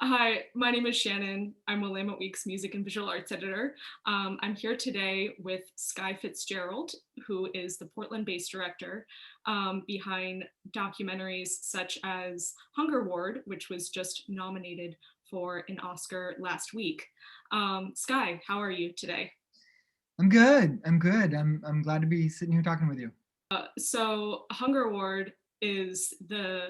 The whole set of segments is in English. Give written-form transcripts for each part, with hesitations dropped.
Hi, my name is Shannon. I'm Willamette Week's music and visual arts editor. I'm here today with Skye Fitzgerald, who is the Portland-based director behind documentaries such as Hunger Ward, which was just nominated for an Oscar last week. Skye, how are you today? I'm good. I'm good. I'm glad to be sitting here talking with you. So Hunger Ward is the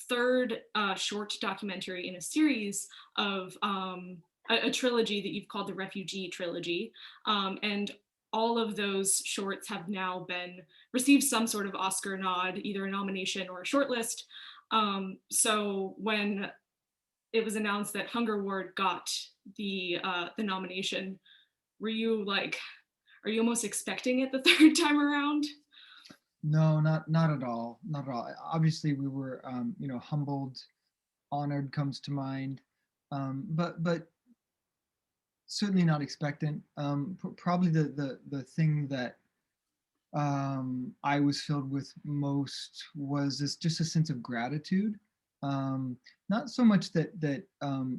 third short documentary in a series of a trilogy that you've called the Refugee Trilogy. And all of those shorts have now been received some sort of Oscar nod, either a nomination or a shortlist. So when it was announced that Hunger Ward got the nomination, were you like, are you almost expecting it the third time around? No, not at all. Not at all. Obviously, we were humbled, honored comes to mind, but certainly not expectant. Probably the thing that I was filled with most was just a sense of gratitude. Not so much that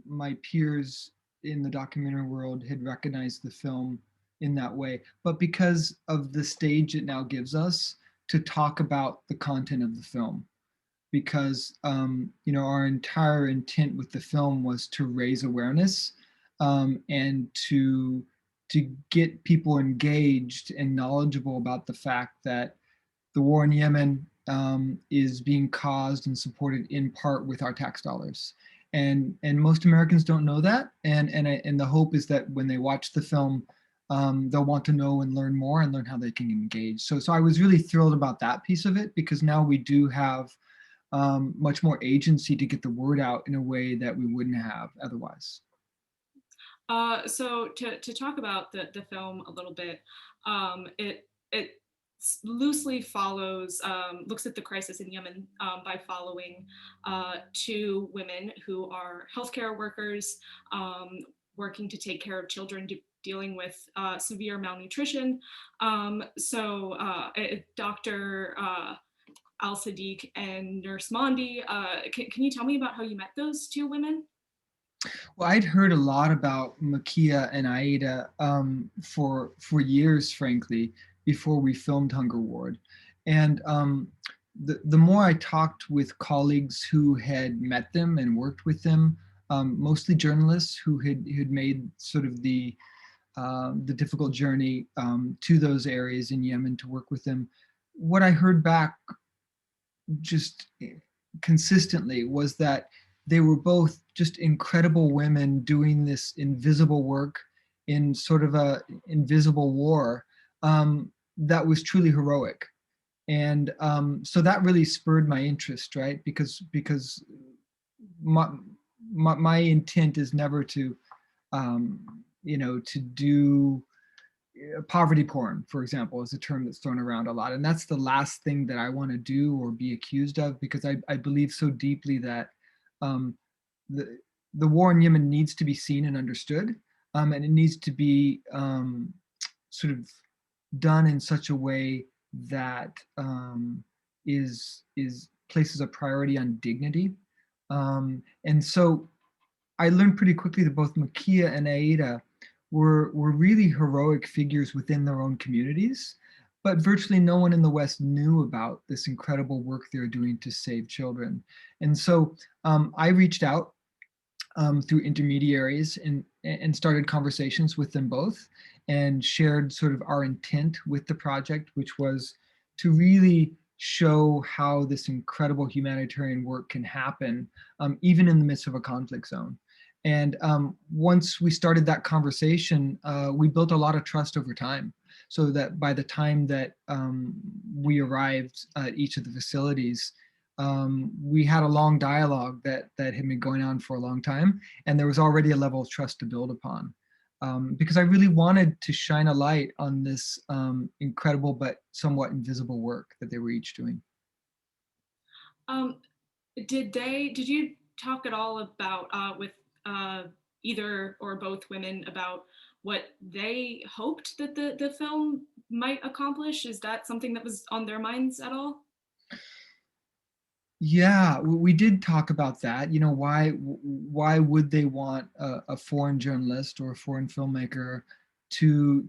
my peers in the documentary world had recognized the film in that way, but because of the stage it now gives us to talk about the content of the film. Because our entire intent with the film was to raise awareness, and to get people engaged and knowledgeable about the fact that the war in Yemen is being caused and supported in part with our tax dollars. And most Americans don't know that. And the hope is that when they watch the film, they'll want to know and learn more and learn how they can engage. So I was really thrilled about that piece of it, because now we do have much more agency to get the word out in a way that we wouldn't have otherwise. So to talk about the film a little bit, it loosely follows, looks at the crisis in Yemen by following two women who are healthcare workers working to take care of children dealing with severe malnutrition. Dr. Al Sadiq and Nurse Mondi, can you tell me about how you met those two women? Well, I'd heard a lot about Makia and Aida for years, frankly, before we filmed Hunger Ward. And the more I talked with colleagues who had met them and worked with them, mostly journalists who had made sort of the difficult journey to those areas in Yemen to work with them, what I heard back just consistently was that they were both just incredible women doing this invisible work in sort of a invisible war that was truly heroic. And so that really spurred my interest, right? Because my, my intent is never to to do poverty porn, for example, is a term that's thrown around a lot. And that's the last thing that I want to do or be accused of, because I believe so deeply that um, the, the war in Yemen needs to be seen and understood. And it needs to be sort of done in such a way that is places a priority on dignity. And so I learned pretty quickly that both Makia and Aida were really heroic figures within their own communities, but virtually no one in the West knew about this incredible work they're doing to save children. And so I reached out through intermediaries and started conversations with them both, and shared sort of our intent with the project, which was to really show how this incredible humanitarian work can happen, even in the midst of a conflict zone. And once we started that conversation, we built a lot of trust over time. So that by the time that we arrived at each of the facilities, we had a long dialogue that had been going on for a long time, and there was already a level of trust to build upon. Because I really wanted to shine a light on this incredible but somewhat invisible work that they were each doing. Um, did you talk at all about with uh, either or both women about what they hoped that the film might accomplish? Is that something that was on their minds at all? Yeah, we did talk about that. You know, why would they want a foreign journalist or a foreign filmmaker to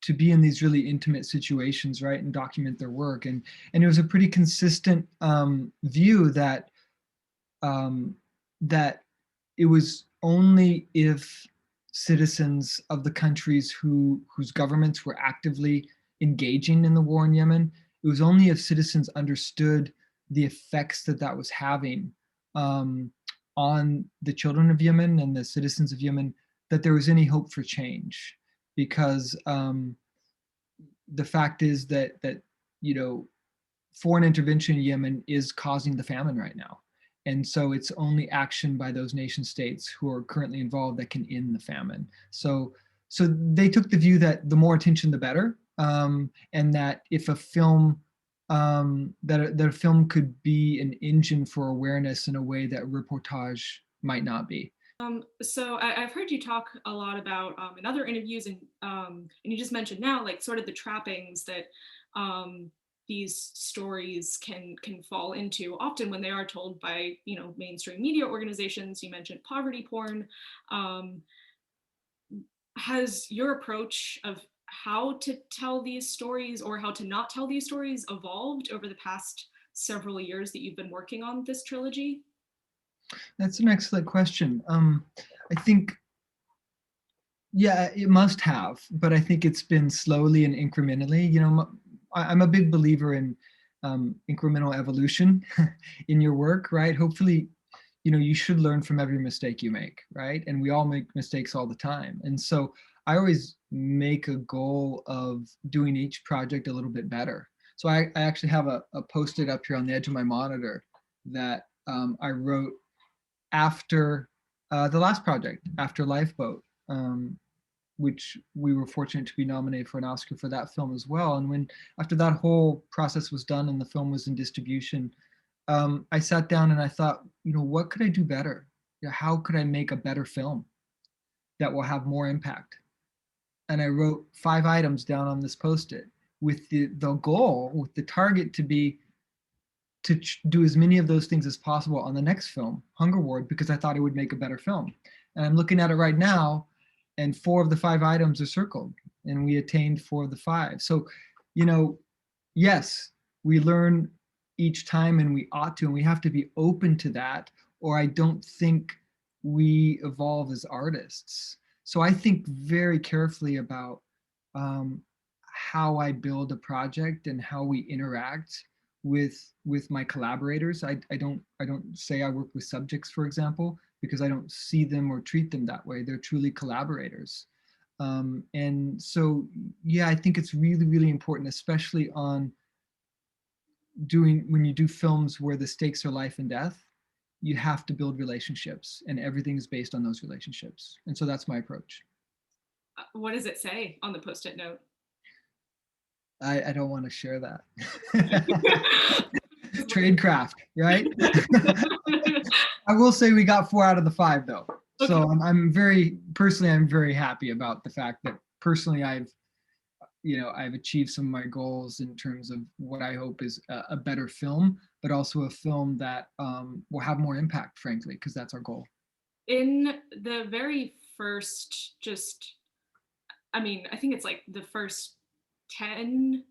to be in these really intimate situations, right, and document their work? And it was a pretty consistent view that um, that it was only if citizens of the countries whose governments were actively engaging in the war in Yemen, it was only if citizens understood the effects that that was having um, on the children of Yemen and the citizens of Yemen that there was any hope for change. Because the fact is that you know foreign intervention in Yemen is causing the famine right now. And so it's only action by those nation states who are currently involved that can end the famine. So they took the view that the more attention, the better, and that if a film that a film could be an engine for awareness in a way that reportage might not be. So I've heard you talk a lot about in other interviews, and you just mentioned now, like sort of the trappings that um, these stories can fall into, often when they are told by mainstream media organizations. You mentioned poverty porn. Um, has your approach of how to tell these stories or how to not tell these stories evolved over the past several years that you've been working on this trilogy? That's an excellent question. I think, yeah, it must have, but I think it's been slowly and incrementally. You know, I'm a big believer in incremental evolution in your work, right? Hopefully, you know, you should learn from every mistake you make, right? And we all make mistakes all the time. And so I always make a goal of doing each project a little bit better. So I actually have a post-it up here on the edge of my monitor that I wrote after the last project, after Lifeboat, um, which we were fortunate to be nominated for an Oscar for that film as well. And when after that whole process was done and the film was in distribution, I sat down and I thought, you know, what could I do better? You know, how could I make a better film that will have more impact? And I wrote 5 items down on this post-it with the goal, with the target to be to do as many of those things as possible on the next film, Hunger Ward, because I thought it would make a better film. And I'm looking at it right now, and 4 of the 5 items are circled, and we attained 4 of the 5. So, you know, yes, we learn each time, and we ought to, and we have to be open to that, or I don't think we evolve as artists. So I think very carefully about um, how I build a project and how we interact with my collaborators. I don't say I work with subjects, for example, because I don't see them or treat them that way. They're truly collaborators. And so, yeah, I think it's really, really important, especially on doing when you do films where the stakes are life and death, you have to build relationships and everything is based on those relationships. And so that's my approach. What does it say on the post-it note? I don't want to share that. Tradecraft, right? I will say we got 4 out of the 5 though. Okay. So I'm very personally, I'm very happy about the fact that personally I've achieved some of my goals in terms of what I hope is a better film, but also a film that will have more impact, frankly, because that's our goal. In the very first, I mean, I think it's like the first 10,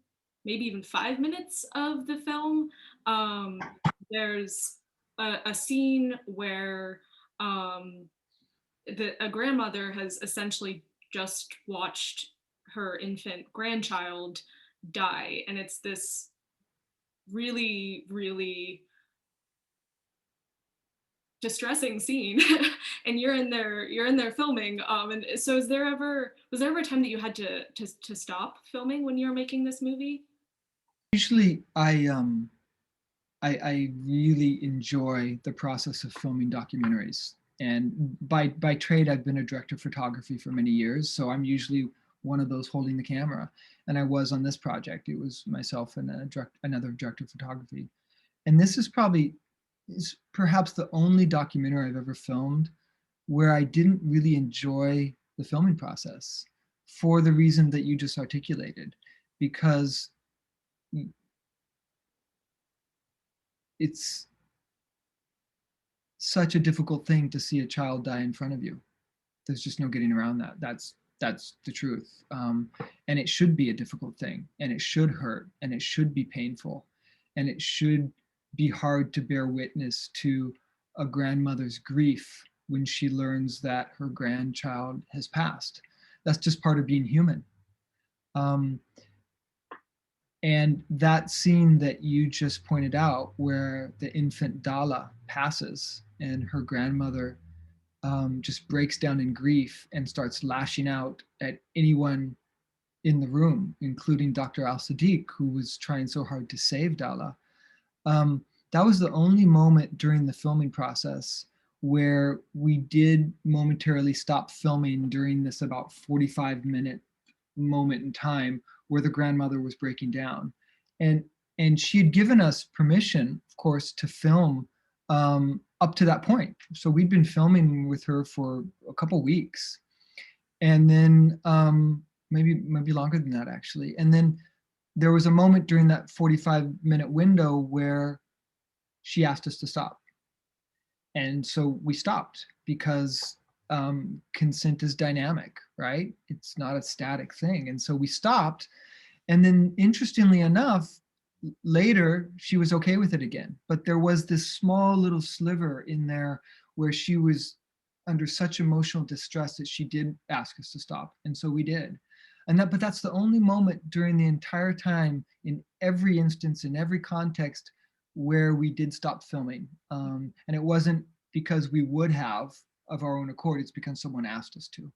maybe even 5 minutes of the film, um, there's a scene where um, a grandmother has essentially just watched her infant grandchild die. And it's this really, really distressing scene. And you're in there filming, and so was there ever a time that you had to stop filming when you were making this movie? Usually I really enjoy the process of filming documentaries. And by trade, I've been a director of photography for many years. So I'm usually one of those holding the camera. And I was on this project. It was myself and another director of photography. And this is perhaps the only documentary I've ever filmed where I didn't really enjoy the filming process for the reason that you just articulated, because it's such a difficult thing to see a child die in front of you. There's just no getting around that. That's the truth. And it should be a difficult thing, and it should hurt, and it should be painful, and it should be hard to bear witness to a grandmother's grief when she learns that her grandchild has passed. That's just part of being human. Um, and that scene that you just pointed out, where the infant Dala passes and her grandmother just breaks down in grief and starts lashing out at anyone in the room, including Dr. Al Sadiq, who was trying so hard to save Dala. Um, that was the only moment during the filming process where we did momentarily stop filming during this about 45-minute moment in time where the grandmother was breaking down. And she had given us permission, of course, to film up to that point. So we'd been filming with her for a couple weeks, and then maybe longer than that actually. And then there was a moment during that 45-minute window where she asked us to stop, and so we stopped because consent is dynamic, right? It's not a static thing, and so we stopped. And then, interestingly enough, later she was okay with it again. But there was this small little sliver in there where she was under such emotional distress that she did ask us to stop. And so we did. But that's the only moment during the entire time, in every instance, in every context, where we did stop filming. And it wasn't because we would have of our own accord, it's because someone asked us to.